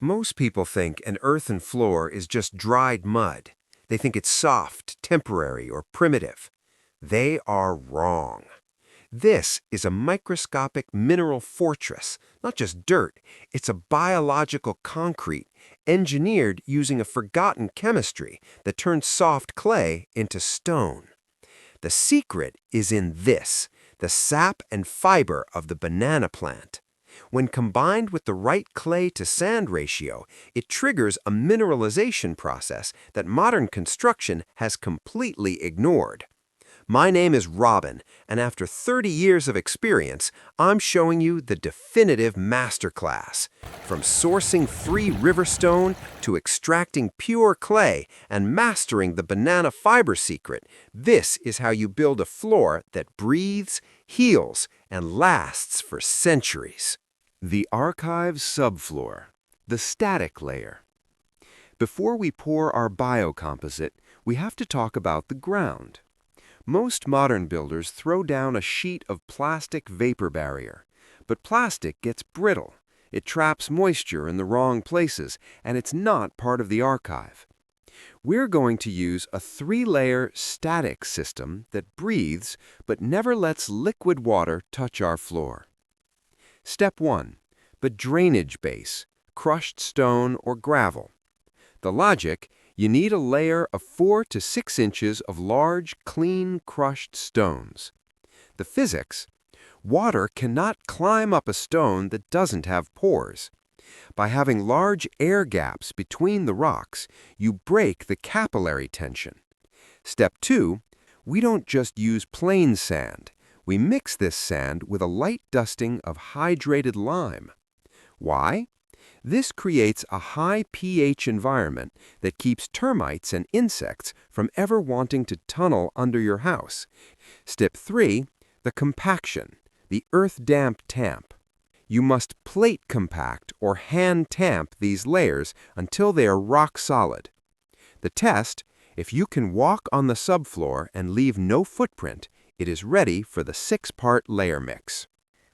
Most people think an earthen floor is just dried mud. They think it's soft, temporary, or primitive. They are wrong. This is a microscopic mineral fortress, not just dirt. It's a biological concrete engineered using a forgotten chemistry that turns soft clay into stone. The secret is in this, the sap and fiber of the banana plant. When combined with the right clay to sand ratio, it triggers a mineralization process that modern construction has completely ignored. My name is Robin, and after 30 years of experience, I'm showing you the definitive masterclass. From sourcing free river stone to extracting pure clay and mastering the banana fiber secret, this is how you build a floor that breathes, heals, and lasts for centuries. The archive subfloor, the static layer. Before we pour our biocomposite, we have to talk about the ground. Most modern builders throw down a sheet of plastic vapor barrier, but plastic gets brittle. It traps moisture in the wrong places, and it's not part of the archive. We're going to use a 3-layer static system that breathes but never lets liquid water touch our floor. Step 1. The drainage base, crushed stone or gravel. The logic: you need a layer of 4 to 6 inches of large, clean, crushed stones. The physics: water cannot climb up a stone that doesn't have pores. By having large air gaps between the rocks, you break the capillary tension. Step 2. We don't just use plain sand. We mix this sand with a light dusting of hydrated lime. Why? This creates a high pH environment that keeps termites and insects from ever wanting to tunnel under your house. Step 3. The compaction, the earth damp tamp. You must plate compact or hand tamp these layers until they are rock solid. The test: if you can walk on the subfloor and leave no footprint, it is ready for the 6-part layer mix.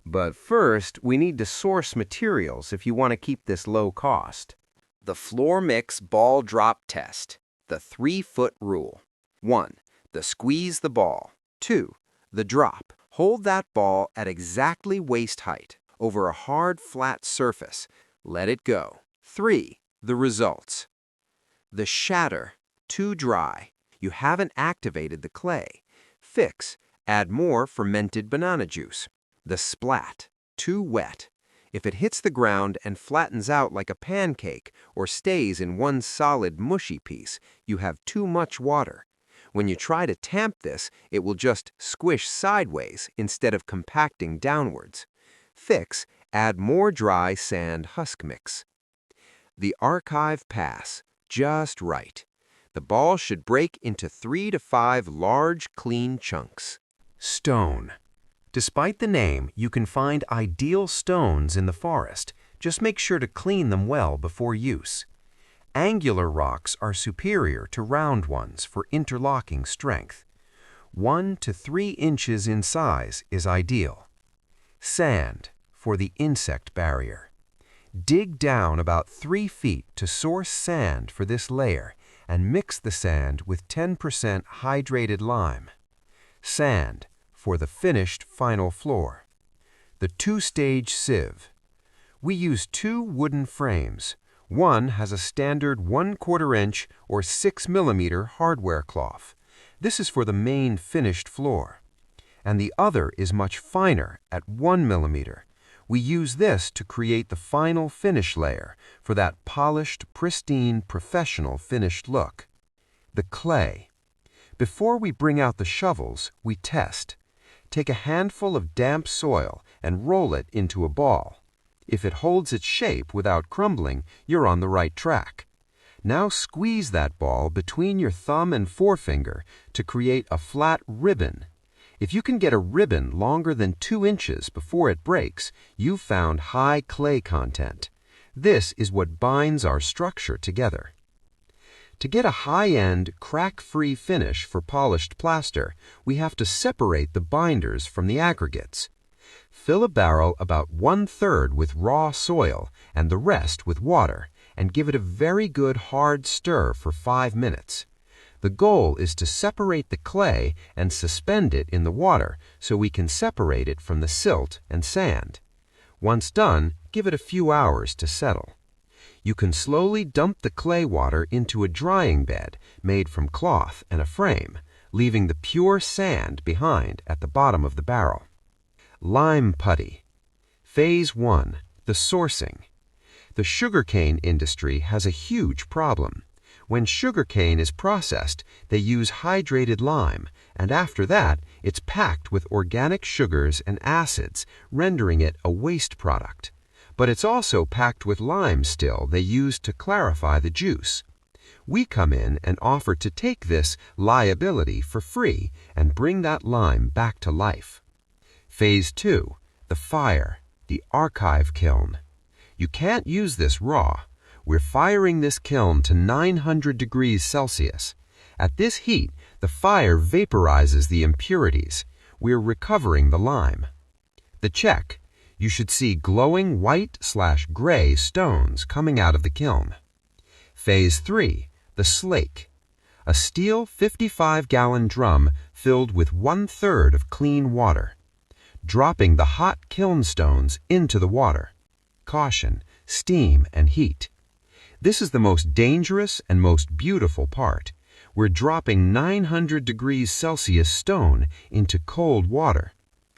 But first, we need to source materials if you want to keep this low cost. The floor mix ball drop test, the 3-foot rule. 1. The squeeze the ball. 2. The drop. Hold that ball at exactly waist height over a hard, flat surface. Let it go. 3. The results. The shatter. Too dry. You haven't activated the clay. Fix. Add more fermented banana juice. The splat. Too wet. If it hits the ground and flattens out like a pancake or stays in one solid mushy piece, you have too much water. When you try to tamp this, it will just squish sideways instead of compacting downwards. Fix. Add more dry sand husk mix. The archive pass. Just right. The ball should break into 3 to 5 large, clean chunks. Stone. Despite the name, you can find ideal stones in the forest. Just make sure to clean them well before use. Angular rocks are superior to round ones for interlocking strength. 1 to 3 inches in size is ideal. Sand for the insect barrier. Dig down about 3 feet to source sand for this layer and mix the sand with 10% hydrated lime. Sand for the finished final floor. The 2-stage sieve. We use 2 wooden frames. One has a standard 1/4 inch or 6 mm hardware cloth. This is for the main finished floor. And the other is much finer at 1 mm. We use this to create the final finish layer for that polished, pristine, professional finished look. The clay. Before we bring out the shovels, we test. Take a handful of damp soil and roll it into a ball. If it holds its shape without crumbling, you're on the right track. Now squeeze that ball between your thumb and forefinger to create a flat ribbon. If you can get a ribbon longer than 2 inches before it breaks, you've found high clay content. This is what binds our structure together. To get a high-end, crack-free finish for polished plaster, we have to separate the binders from the aggregates. Fill a barrel about 1/3 with raw soil and the rest with water, and give it a very good hard stir for 5 minutes. The goal is to separate the clay and suspend it in the water so we can separate it from the silt and sand. Once done, give it a few hours to settle. You can slowly dump the clay water into a drying bed made from cloth and a frame, leaving the pure sand behind at the bottom of the barrel. Lime putty. Phase 1. The sourcing. The sugarcane industry has a huge problem. When sugarcane is processed, they use hydrated lime, and after that, it's packed with organic sugars and acids, rendering it a waste product. But it's also packed with lime still they use to clarify the juice. We come in and offer to take this liability for free and bring that lime back to life. Phase 2. The fire, the archive kiln. You can't use this raw. We're firing this kiln to 900 degrees Celsius. At this heat, the fire vaporizes the impurities. We're recovering the lime. The check. You should see glowing white/gray stones coming out of the kiln. Phase 3. The slake. A steel 55-gallon drum filled with 1/3 of clean water. Dropping the hot kiln stones into the water. Caution, steam and heat. This is the most dangerous and most beautiful part. We're dropping 900 degrees Celsius stone into cold water.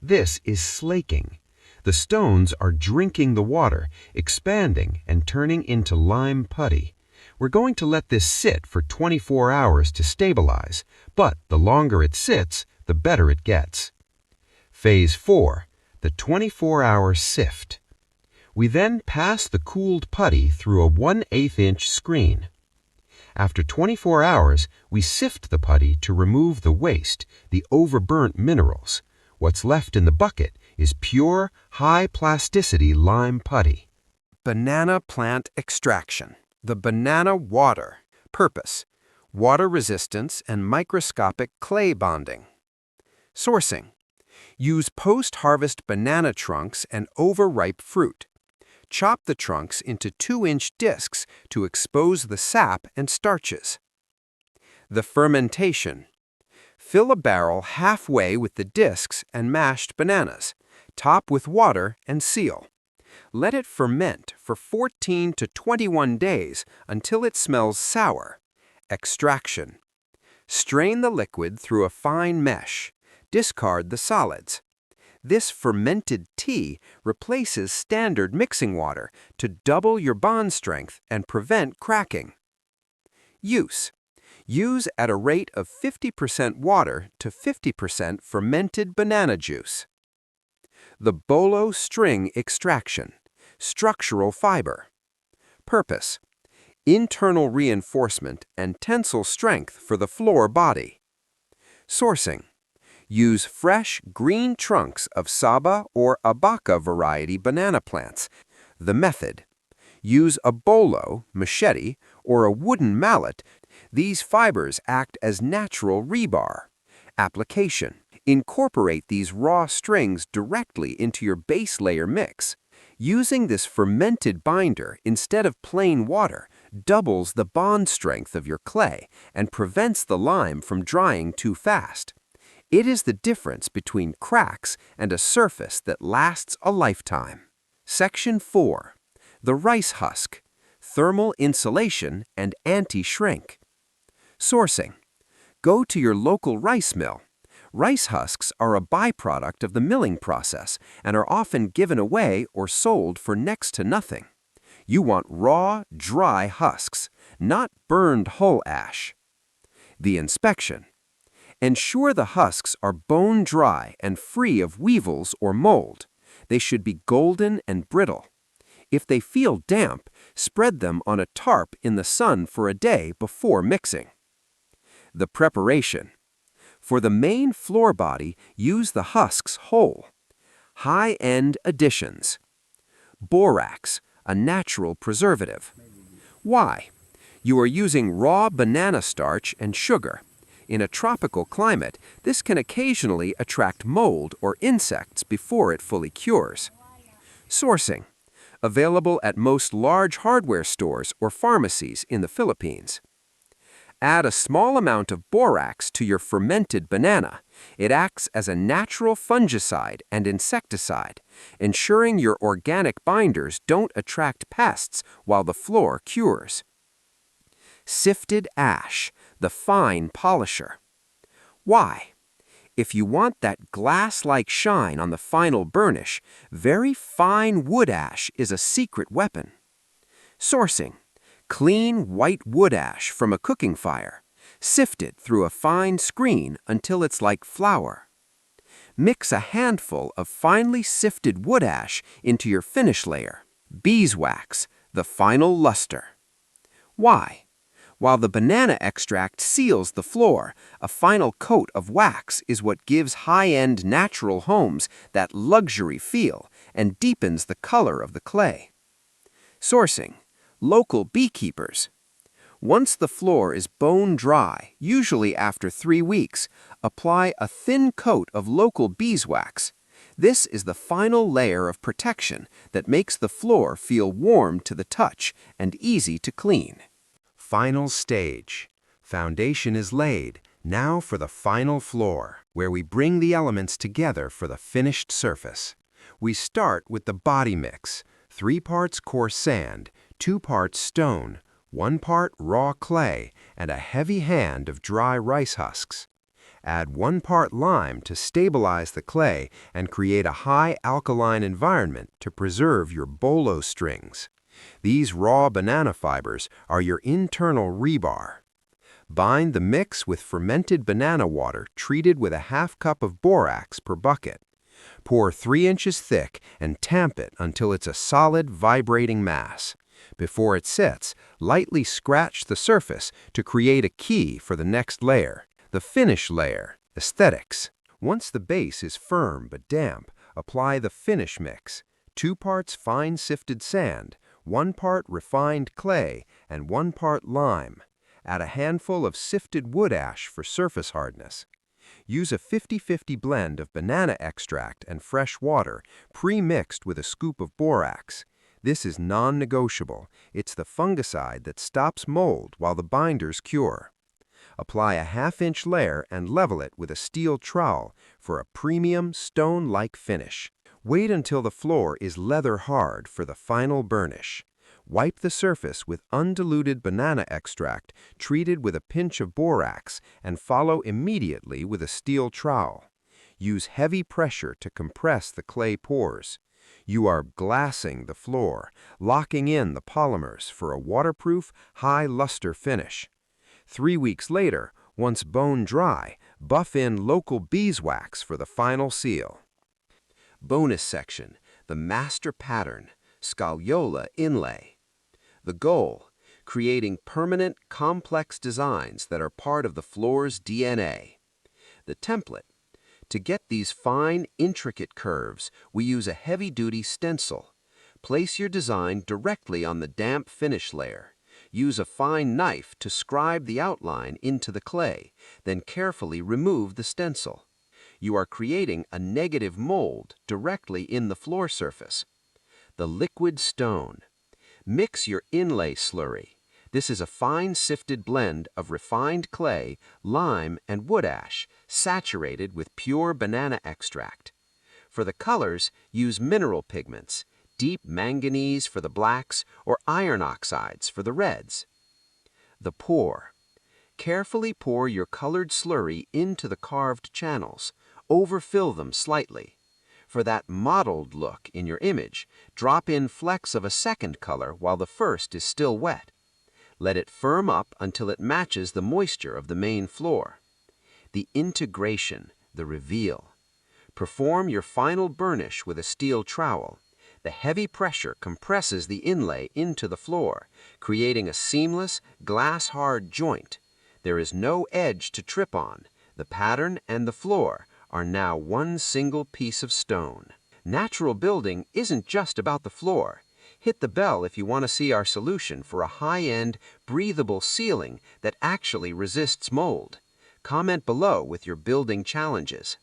This is slaking. The stones are drinking the water, expanding and turning into lime putty. We're going to let this sit for 24 hours to stabilize, but the longer it sits, the better it gets. Phase 4. The 24-hour sift. We then pass the cooled putty through a 1/8 inch screen. After 24 hours, we sift the putty to remove the waste, the overburnt minerals. What's left in the bucket is pure, high-plasticity lime putty. Banana plant extraction. The banana water. Purpose: water resistance and microscopic clay bonding. Sourcing: use post-harvest banana trunks and overripe fruit. Chop the trunks into 2-inch discs to expose the sap and starches. The fermentation: fill a barrel halfway with the discs and mashed bananas. Top with water and seal. Let it ferment for 14 to 21 days until it smells sour. Extraction: strain the liquid through a fine mesh. Discard the solids. This fermented tea replaces standard mixing water to double your bond strength and prevent cracking. Use: use at a rate of 50% water to 50% fermented banana juice. The bolo string extraction. Structural fiber. Purpose: internal reinforcement and tensile strength for the floor body. Sourcing: use fresh green trunks of Saba or Abaca variety banana plants. The method: use a bolo, machete, or a wooden mallet. These fibers act as natural rebar. Application: incorporate these raw strings directly into your base layer mix. Using this fermented binder instead of plain water doubles the bond strength of your clay and prevents the lime from drying too fast. It is the difference between cracks and a surface that lasts a lifetime. Section 4. The rice husk. Thermal insulation and anti-shrink. Sourcing: go to your local rice mill. Rice husks are a byproduct of the milling process and are often given away or sold for next to nothing. You want raw, dry husks, not burned hull ash. The inspection: ensure the husks are bone dry and free of weevils or mold. They should be golden and brittle. If they feel damp, spread them on a tarp in the sun for a day before mixing. The preparation: for the main floor body, use the husks whole. High-end additions. Borax, a natural preservative. Why? You are using raw banana starch and sugar. In a tropical climate, this can occasionally attract mold or insects before it fully cures. Sourcing: available at most large hardware stores or pharmacies in the Philippines. Add a small amount of borax to your fermented banana. It acts as a natural fungicide and insecticide, ensuring your organic binders don't attract pests while the floor cures. Sifted ash, the fine polisher. Why? If you want that glass-like shine on the final burnish, very fine wood ash is a secret weapon. Sourcing: clean white wood ash from a cooking fire. Sift it through a fine screen until it's like flour. Mix a handful of finely sifted wood ash into your finish layer. Beeswax, the final luster. Why? While the banana extract seals the floor, a final coat of wax is what gives high-end natural homes that luxury feel and deepens the color of the clay. Sourcing: local beekeepers. Once the floor is bone dry, usually after 3 weeks, apply a thin coat of local beeswax. This is the final layer of protection that makes the floor feel warm to the touch and easy to clean. Final stage. Foundation is laid. Now for the final floor, where we bring the elements together for the finished surface. We start with the body mix: 3 parts coarse sand, 2 parts stone, 1 part raw clay, and a heavy hand of dry rice husks. Add 1 part lime to stabilize the clay and create a high alkaline environment to preserve your bolo strings. These raw banana fibers are your internal rebar. Bind the mix with fermented banana water treated with a ½ cup of borax per bucket. Pour 3 inches thick and tamp it until it's a solid, vibrating mass. Before it sets, lightly scratch the surface to create a key for the next layer, the finish layer, aesthetics. Once the base is firm but damp, apply the finish mix: 2 parts fine sifted sand, 1 part refined clay, and 1 part lime. Add a handful of sifted wood ash for surface hardness. Use a 50-50 blend of banana extract and fresh water, pre-mixed with a scoop of borax. This is non-negotiable. It's the fungicide that stops mold while the binders cure. Apply a ½ inch layer and level it with a steel trowel for a premium, stone-like finish. Wait until the floor is leather hard for the final burnish. Wipe the surface with undiluted banana extract treated with a pinch of borax and follow immediately with a steel trowel. Use heavy pressure to compress the clay pores. You are glassing the floor, locking in the polymers for a waterproof, high luster finish. 3 weeks later, once bone dry, buff in local beeswax for the final seal. Bonus section: the master pattern, scagliola inlay. The goal: creating permanent, complex designs that are part of the floor's DNA. The template: to get these fine, intricate curves, we use a heavy-duty stencil. Place your design directly on the damp finish layer. Use a fine knife to scribe the outline into the clay, then carefully remove the stencil. You are creating a negative mold directly in the floor surface. The liquid stone. Mix your inlay slurry. This is a fine sifted blend of refined clay, lime, and wood ash, saturated with pure banana extract. For the colors, use mineral pigments, deep manganese for the blacks or iron oxides for the reds. The pour. Carefully pour your colored slurry into the carved channels. Overfill them slightly. For that mottled look in your image, drop in flecks of a second color while the first is still wet. Let it firm up until it matches the moisture of the main floor. The integration, the reveal. Perform your final burnish with a steel trowel. The heavy pressure compresses the inlay into the floor, creating a seamless, glass-hard joint. There is no edge to trip on. The pattern and the floor are now one single piece of stone. Natural building isn't just about the floor. Hit the bell if you want to see our solution for a high-end, breathable ceiling that actually resists mold. Comment below with your building challenges.